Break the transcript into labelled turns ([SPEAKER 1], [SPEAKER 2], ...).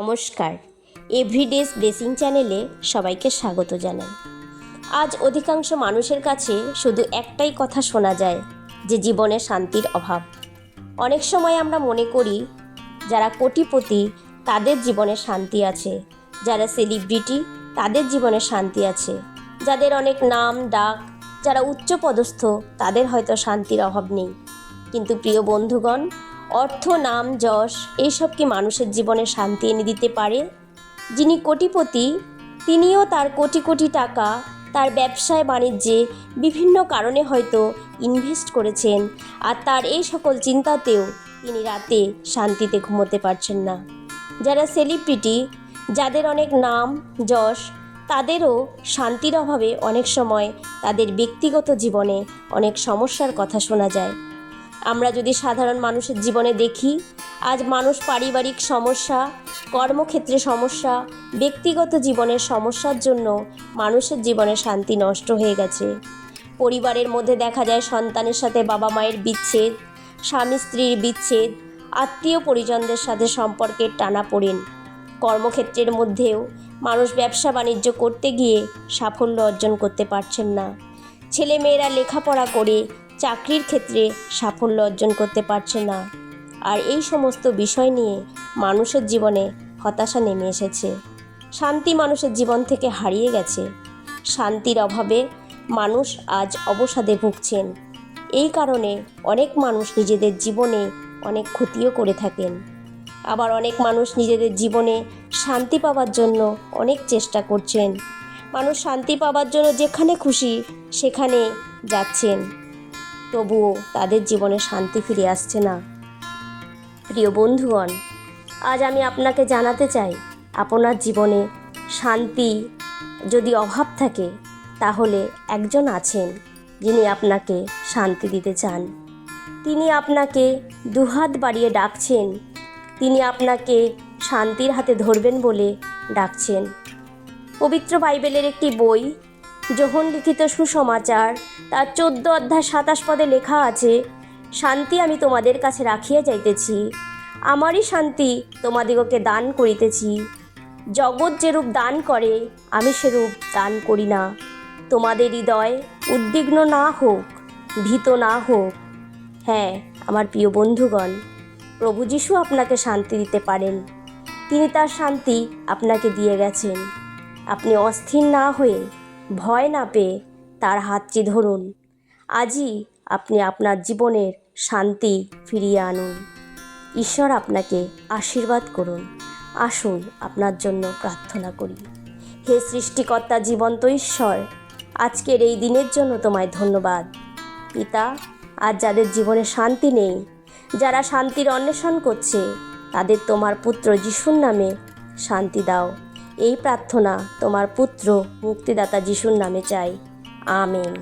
[SPEAKER 1] নমস্কার, এভরিডেজ ব্লেসিং চ্যানেলে সবাইকে স্বাগত জানাই। আজ অধিকাংশ মানুষের কাছে শুধু একটাই কথা শোনা যায় যে জীবনে শান্তির অভাব। অনেক সময় আমরা মনে করি যারা কোটিপতি তাদের জীবনে শান্তি আছে, যারা সেলিব্রিটি তাদের জীবনে শান্তি আছে, যাদের অনেক নাম ডাক, যারা উচ্চপদস্থ তাদের হয়তো শান্তির অভাব নেই। কিন্তু প্রিয় বন্ধুগণ, অর্থ, নাম, যশ এইসব কি মানুষের জীবনে শান্তি এনে দিতে পারে? যিনি কোটিপতি তিনিও তার কোটি কোটি টাকা তার ব্যবসায় বাণিজ্যে বিভিন্ন কারণে হয়তো ইনভেস্ট করেছেন, আর তার এই সকল চিন্তাতেও তিনি রাতে শান্তিতে ঘুমোতে পারছেন না। যারা সেলিব্রিটি, যাদের অনেক নাম যশ, তাদেরও শান্তির অভাবে অনেক সময় তাদের ব্যক্তিগত জীবনে অনেক সমস্যার কথা শোনা যায়। আমরা যদি সাধারণ মানুষের জীবনে দেখি, আজ মানুষ পারিবারিক সমস্যা, কর্মক্ষেত্রে সমস্যা, ব্যক্তিগত জীবনের সমস্যার জন্য মানুষের জীবনে শান্তি নষ্ট হয়ে গেছে। পরিবারের মধ্যে দেখা যায় সন্তানের সাথে বাবা মায়ের বিচ্ছেদ, স্বামী স্ত্রীর বিচ্ছেদ, আত্মীয় পরিজনদের সাথে সম্পর্কের টানাপোড়েন। কর্মক্ষেত্রের মধ্যেও মানুষ ব্যবসা বাণিজ্য করতে গিয়ে সাফল্য অর্জন করতে পারছেন না। ছেলেমেয়েরা লেখাপড়া করে চাকরির ক্ষেত্রে সাফল্য অর্জন করতে পারছে না। আর এই সমস্ত বিষয় নিয়ে মানুষের জীবনে হতাশা নেমে এসেছে। শান্তি মানুষের জীবন থেকে হারিয়ে গেছে। শান্তির অভাবে মানুষ আজ অবসাদে ভুগছেন। এই কারণে অনেক মানুষ নিজেদের জীবনে অনেক ক্ষতিও করে থাকেন। আবার অনেক মানুষ নিজেদের জীবনে শান্তি পাওয়ার জন্য অনেক চেষ্টা করছেন। মানুষ শান্তি পাওয়ার জন্য যেখানে খুশি সেখানে যাচ্ছেন, তবুও তাদের জীবনে শান্তি ফিরে আসছে না। প্রিয় বন্ধুগণ, আজ আমি আপনাকে জানাতে চাই, আপনার জীবনে শান্তি যদি অভাব থাকে তাহলে একজন আছেন যিনি আপনাকে শান্তি দিতে চান। তিনি আপনাকে দুহাত বাড়িয়ে ডাকছেন, তিনি আপনাকে শান্তির হাতে ধরবেন বলে ডাকছেন। পবিত্র বাইবেলের একটি বই যোহন লিখিত সুসমাচার, তার 14 অধ্যায় 27 পদে লেখা আছে, শান্তি আমি তোমাদের কাছে রাখিয়া যাইতেছি, আমারই শান্তি তোমাদিগকে দান করিতেছি। জগৎ যেরূপ দান করে আমি সেরূপ দান করি না। তোমাদের হৃদয় উদ্বিগ্ন না হোক, ভীত না হোক। হ্যাঁ আমার প্রিয় বন্ধুগণ, প্রভু যিশু আপনাকে শান্তি দিতে পারেন। তিনি তার শান্তি আপনাকে দিয়ে গেছেন। আপনি অস্থির না হয়ে, ভয় না পেয়ে তার হাতটি ধরুন। আজই আপনি আপনার জীবনের শান্তি ফিরিয়ে আনুন। ঈশ্বর আপনাকে আশীর্বাদ করুন। আসুন আপনার জন্য প্রার্থনা করি। হে সৃষ্টিকর্তা জীবন্ত ঈশ্বর, আজকের এই দিনের জন্য তোমায় ধন্যবাদ। পিতা, আজ যাদের জীবনে শান্তি নেই, যারা শান্তির অন্বেষণ করছে, তাদের তোমার পুত্র যিশুর নামে শান্তি দাও। এই প্রার্থনা তোমার পুত্র মুক্তিদাতা যিশুর নামে চাই। আমেন।